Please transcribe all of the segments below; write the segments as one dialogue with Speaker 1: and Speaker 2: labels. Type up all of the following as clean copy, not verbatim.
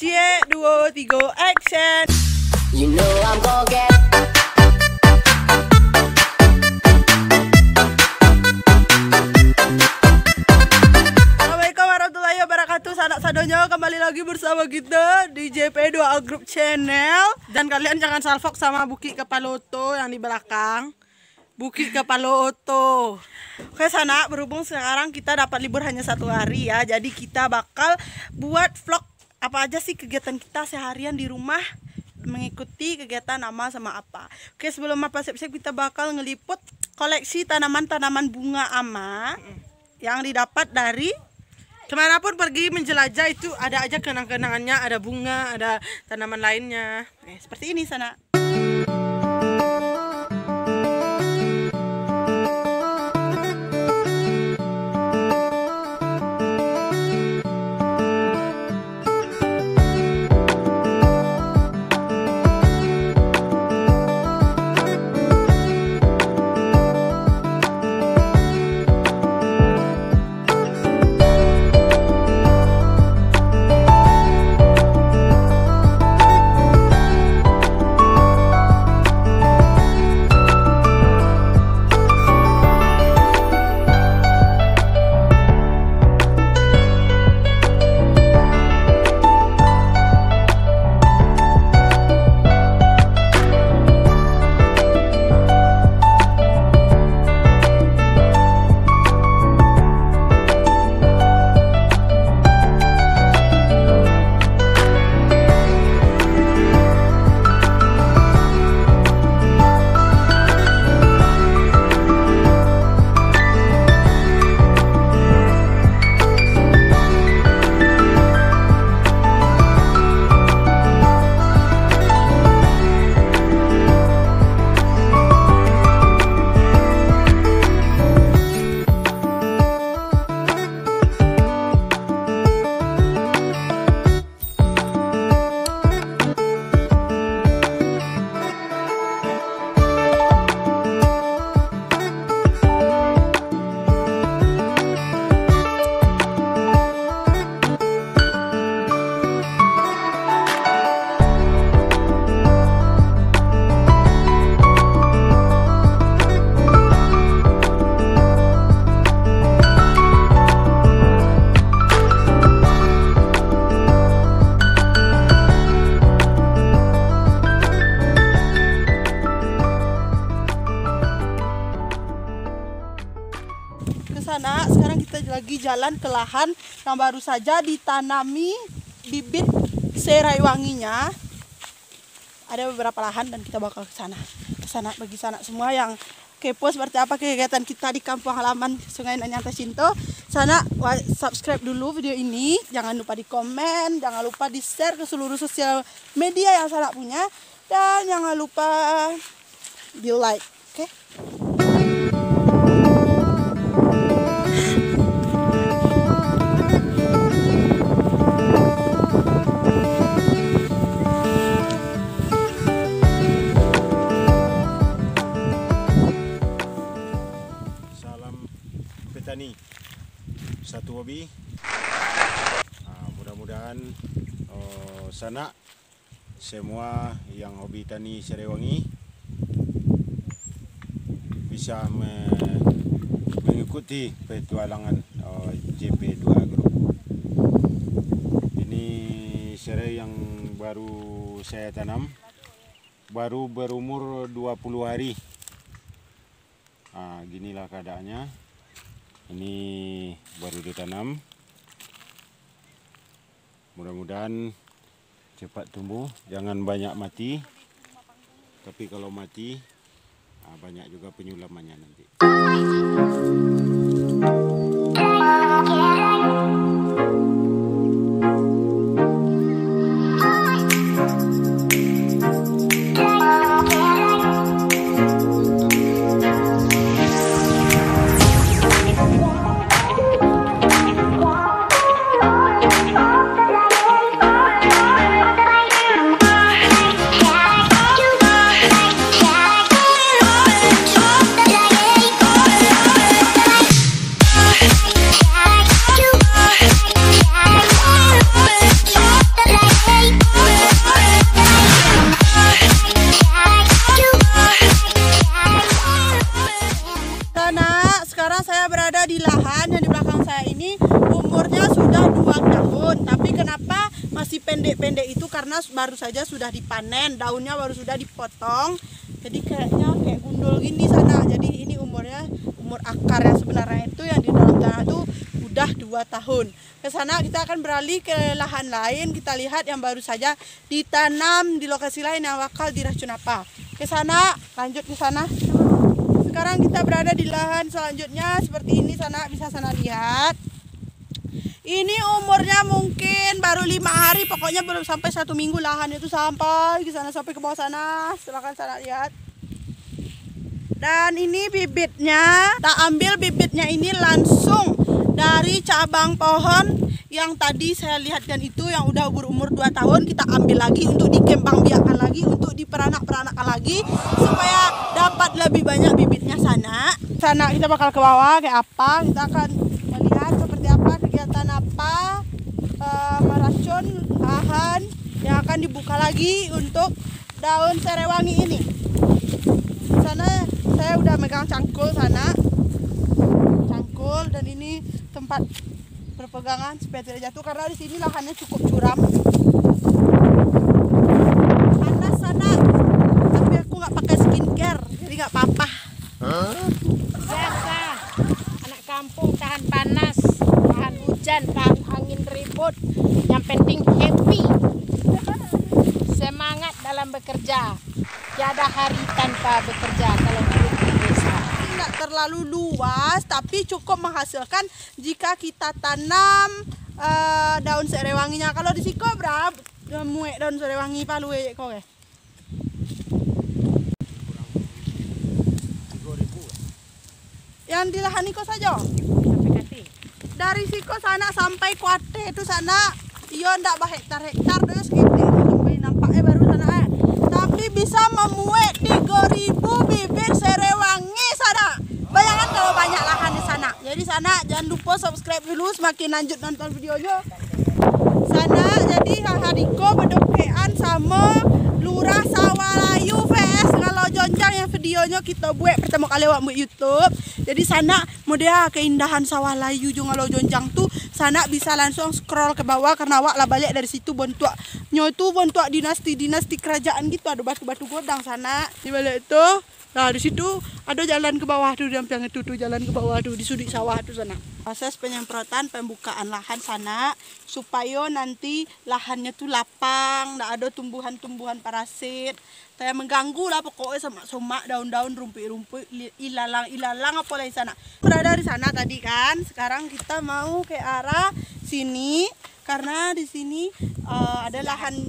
Speaker 1: Cie, 2, 3, action.
Speaker 2: You know I'm gonna get.
Speaker 1: Assalamualaikum warahmatullahi wabarakatuh. Sanak sadonyo, kembali lagi bersama kita di JP2A Group Channel. Dan kalian jangan salfok sama Buki Kepaloto yang di belakang. Buki Kepaloto. Oke Sana, berhubung sekarang kita dapat libur hanya 1 hari ya. Jadi kita bakal buat vlog apa aja sih kegiatan kita seharian di rumah, mengikuti kegiatan Ama sama Apa. Oke, sebelum Apa siap-siap, kita bakal ngeliput koleksi tanaman-tanaman bunga Ama yang didapat dari kemanapun pergi menjelajah. Itu ada aja kenang-kenangannya, ada bunga, ada tanaman lainnya. Seperti ini Sana. Sana, sekarang kita lagi jalan ke lahan yang baru saja ditanami bibit serai wanginya. Ada beberapa lahan dan kita bakal ke sana. Bagi sana semua yang kepo seperti apa kegiatan kita di kampung halaman Sungai Nanyanta Sinto. Sana subscribe dulu video ini, jangan lupa di komen, jangan lupa di share ke seluruh sosial media yang Sana punya, dan jangan lupa di like, oke?
Speaker 3: Petani, satu hobi. Mudah-mudahan Sana semua yang hobi tani serai wangi bisa mengikuti petualangan JP2A Group. Ini serai yang baru saya tanam, baru berumur 20 hari. Ginilah keadaannya. Ini baru ditanam. Mudah-mudahan cepat tumbuh, jangan banyak mati. Tapi kalau mati, banyak juga penyulamannya nanti.
Speaker 1: pendek-pendek itu karena baru saja sudah dipanen, daunnya baru sudah dipotong. Jadi kayaknya kayak gundul gini sana. Jadi ini umur akar yang sebenarnya itu yang di dalam tanah itu udah 2 tahun. Ke sana kita akan beralih ke lahan lain. Kita lihat yang baru saja ditanam di lokasi lain yang bakal diracun apa. Ke sana, lanjut ke sana. Sekarang kita berada di lahan selanjutnya seperti ini sana, bisa sana lihat. Ini umurnya mungkin baru 5 hari, pokoknya belum sampai 1 minggu lahan itu sampai ke sana, sampai ke bawah sana. Silahkan sana lihat. Dan ini bibitnya, kita ambil bibitnya ini langsung dari cabang pohon yang tadi saya lihatkan itu yang udah berumur 2 tahun. Kita ambil lagi untuk dikembang biakan lagi, untuk diperanak-peranakan lagi supaya dapat lebih banyak bibitnya sana. Sana kita bakal ke bawah kayak apa, kita akan melihat seperti apa kegiatan apa meracun lahan yang akan dibuka lagi untuk daun serewangi ini. Sana saya udah megang cangkul sana, cangkul, dan ini tempat berpegangan supaya tidak jatuh karena di sini lahannya cukup curam. Panas sana, tapi aku nggak pakai skincare, jadi nggak apa-apa.
Speaker 4: Biasa, anak kampung tahan panas, tahan hujan, tahan angin ribut. Yang penting happy, semangat dalam bekerja. Tiada hari tanpa bekerja kalau hidup di desa.
Speaker 1: Tidak terlalu luas, tapi cukup menghasilkan jika kita tanam daun serewanginya. Kalau di siko berapa muek daun serewangi palu kok ya? Yang di lahan Niko saja.
Speaker 4: Sampai kati.
Speaker 1: Dari siko sana sampai kuate itu sana, iyo ndak hektar-hektar terus gitu. Sampai nampaknya baru sana. Tapi bisa memuat 3.000 bibit serewangi sana. Bayangkan kalau banyak lahan di sana. Jadi sana jangan lupa subscribe dulu, semakin lanjut nonton videonya. Sana jadi Hariko berdokean sama Lurah Sawalayu VS kalau Jonjang yang videonya kita buat pertama kali buat YouTube. Jadi sana model keindahan Sawalayu kalau Jonjang tuh sana bisa langsung scroll ke bawah karena awak lah balik dari situ bentuk dinasti kerajaan gitu, ada batu-batu godang sana di balik itu. Nah di situ ada jalan ke bawah tuh, yang itu tuh jalan ke bawah tuh di sudut sawah tuh sana. Proses penyemprotan pembukaan lahan sana supaya nanti lahannya tuh lapang, nggak ada tumbuhan-tumbuhan parasit. Saya mengganggu lah pokoknya semak daun-daun, rumput-rumput, ilalang apa lagi sana. Berada di sana tadi kan, sekarang kita mau ke arah sini karena di sini ada lahan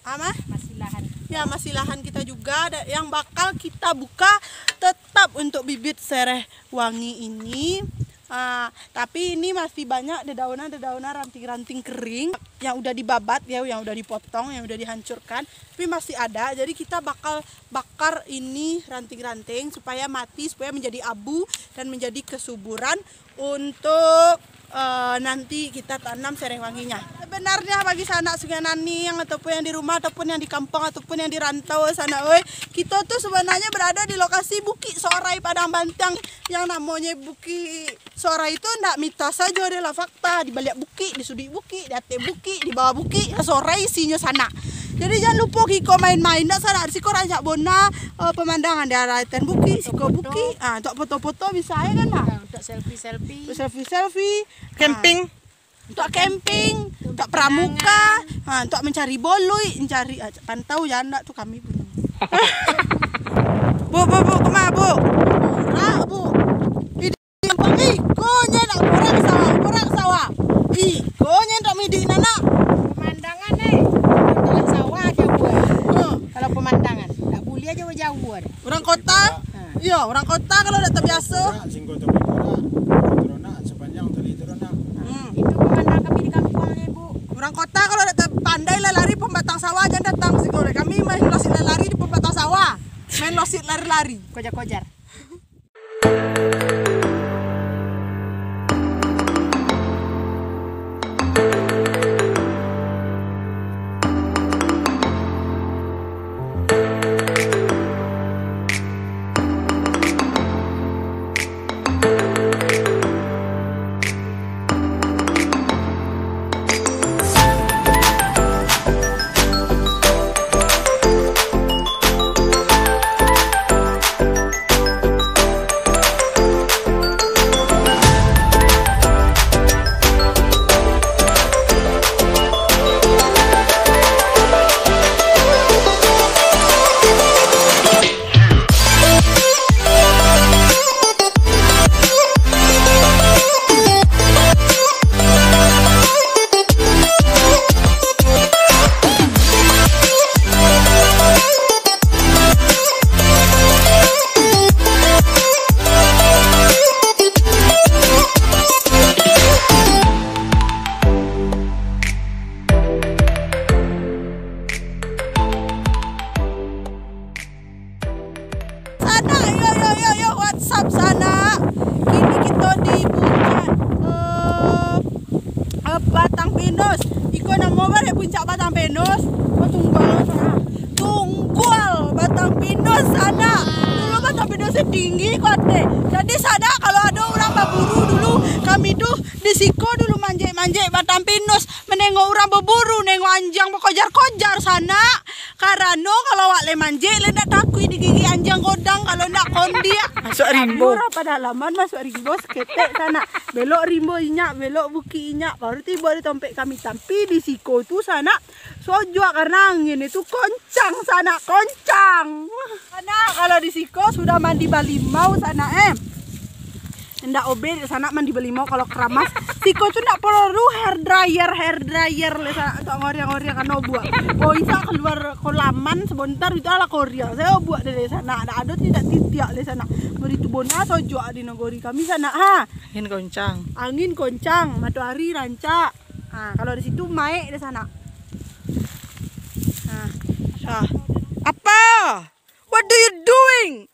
Speaker 1: apa?
Speaker 4: Masih lahan.
Speaker 1: Ya masih lahan kita juga yang bakal kita buka tetap untuk bibit serewangi ini. Tapi ini masih banyak dedaunan ranting-ranting kering yang udah dibabat ya, yang udah dipotong, yang udah dihancurkan, tapi masih ada. Jadi kita bakal bakar ini ranting-ranting supaya mati, supaya menjadi abu dan menjadi kesuburan untuk nanti kita tanam serewanginya. Sebenarnya bagi sanak Suganani yang ataupun yang di rumah ataupun yang di kampung ataupun yang di rantau sana, kita tuh sebenarnya berada di lokasi Bukit Sorai Padang Bantang. Yang namanya Bukit Sorai itu ndak mitos saja, adalah fakta. Di balik bukit, di sudut bukit, di atas bukit, di bawah bukit, Sorai isinya sana. Jadi jangan lupa kiko main-main dak sana, siko ranjak bona pemandangan di arah bukit, siko bukit. Untuk foto-foto bisa ya kan mah.
Speaker 4: Untuk
Speaker 1: Selfie, camping. Untuk camping, untuk pramuka, untuk mencari boloi, mencari pantau janda tuh kami punya. Bu, kemana bu? Murah bu. Ini gampang ikonya nak murah sawah. Ikonya nak midi nana.
Speaker 4: pemandangan untuk sawah aja buat. Kalau pemandangan, tak boleh aja jauh ada.
Speaker 1: Orang kota, iya orang kota kalau udah terbiasa.
Speaker 3: Sepanjang tali terona.
Speaker 4: Itu pemandangan kami di kampungnya Bu.
Speaker 1: Orang kota kalau udah pandai lari pembatang sawah jangan datang sih. Kami main losit lari di pembatang sawah. Main losit lari-lari.
Speaker 4: Kojar-kojar.
Speaker 1: puncak Batang Pinus. Oh, Tunggul Batang Pinus sana. Dulu Batang Pinusnya tinggi kok deh. Jadi sana kalau ada orang berburu dulu, kami tuh di Siko dulu manjek Batang Pinus, menengok orang berburu, nengok anjang berkojar-kojar sana. Karena kalau wak le manjek le nak takui digigit anjang kodang kalau nak kondia. Masuk rimbo. Pada halaman masuk rimbo seketek sana. Belok rimbo inyak, belok buki inyak, baru tiba di tempat kami. Tapi di Siko itu sana sojok karena angin itu koncang sana, koncang. Sana kalau di Siko sudah mandi balimau sana ndak obe di sana mandi balimau kalau keramas. Siko tuh ndak perlu hair dryer le sana untuk ngoriang-ngoriang kan buat. Oh bisa keluar kolaman sebentar itu ala korea. Saya buat dari sana. Ada tidak tiap le sana. Mau ditubona sojok di negeri kami sana. Angin koncang, matahari rancak. Kalau di situ maik di sana. Apa? What do you doing?